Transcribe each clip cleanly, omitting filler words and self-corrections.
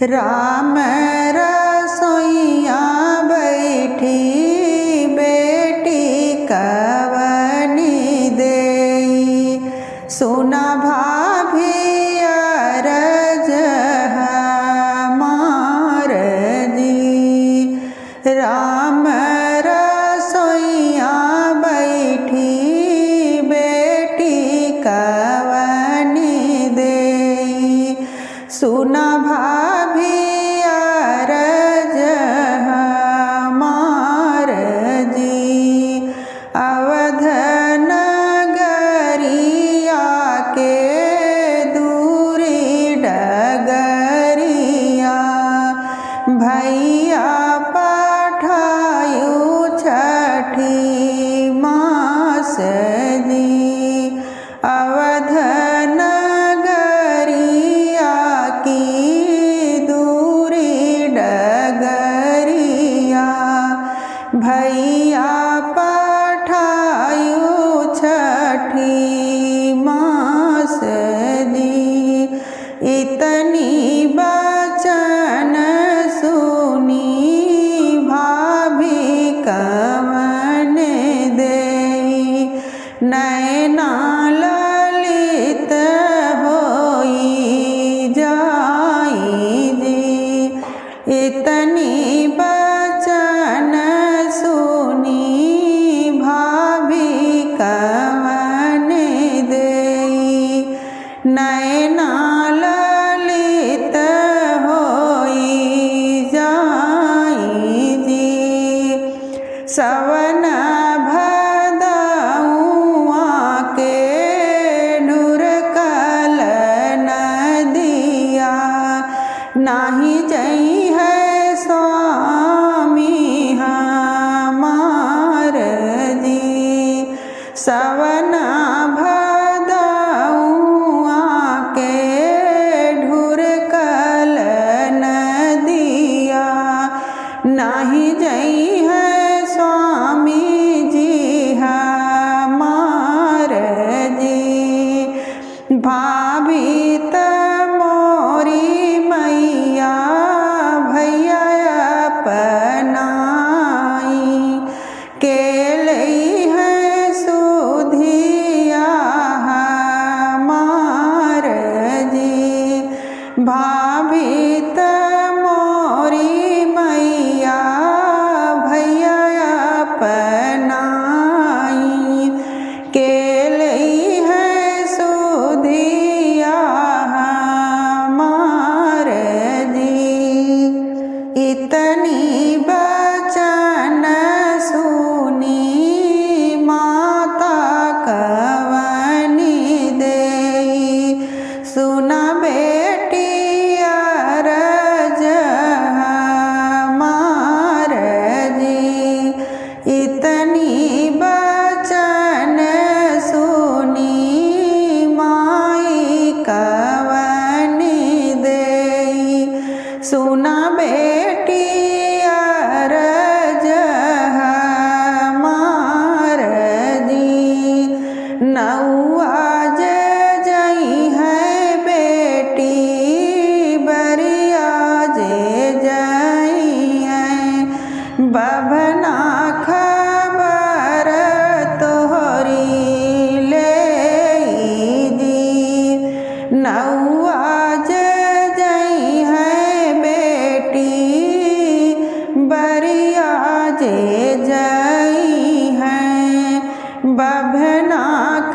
राम रसोइया बैठी बेटी कवनी देई सुना भाभी अरज हमार जी। राम रसोइया बैठी बेटी कवनी देई सुना भाभी अरज हमार जी। अवध नगरिया के दूरी डगरिया भैया पठायु छठी मास जी। अवध नगरिया की दूरी डगरिया भैया पठायु छठी मास जी। इतनी बचन सुनी भाभी कवन देई नैना ललित होई जाई जी। इतनी बचन सुनी भाभी कवन देई नैना ललित होई जाई जी। सवन भदउआ के ढुरकल नदिया नाही जई है स्वामी हमार जी। सवन भदउआ के ढुरकल नदिया नाही जई है स्वामी जी हमार जी। भाभी त मोरी मैया भैया अपनाई के लई है सुधिया हमार जी। भाभी त मोरी मैया भैया अपनाई के लई है सुधिया हमार जी। इतनी बचन सुनी माता कवनी देई सुना बेटी अरज हमार जी। इतनी बचन सुनी माई कवनी देई सुना बेटी अरज हमार जी। नौआ जई है बेटी बरिया जई है बभना खबर तोहरी लेई जी। नौआ जई है बेटी बरिया जई है बभना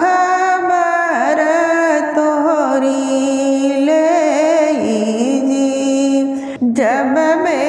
खबर तोहरी लेई जी। जब बे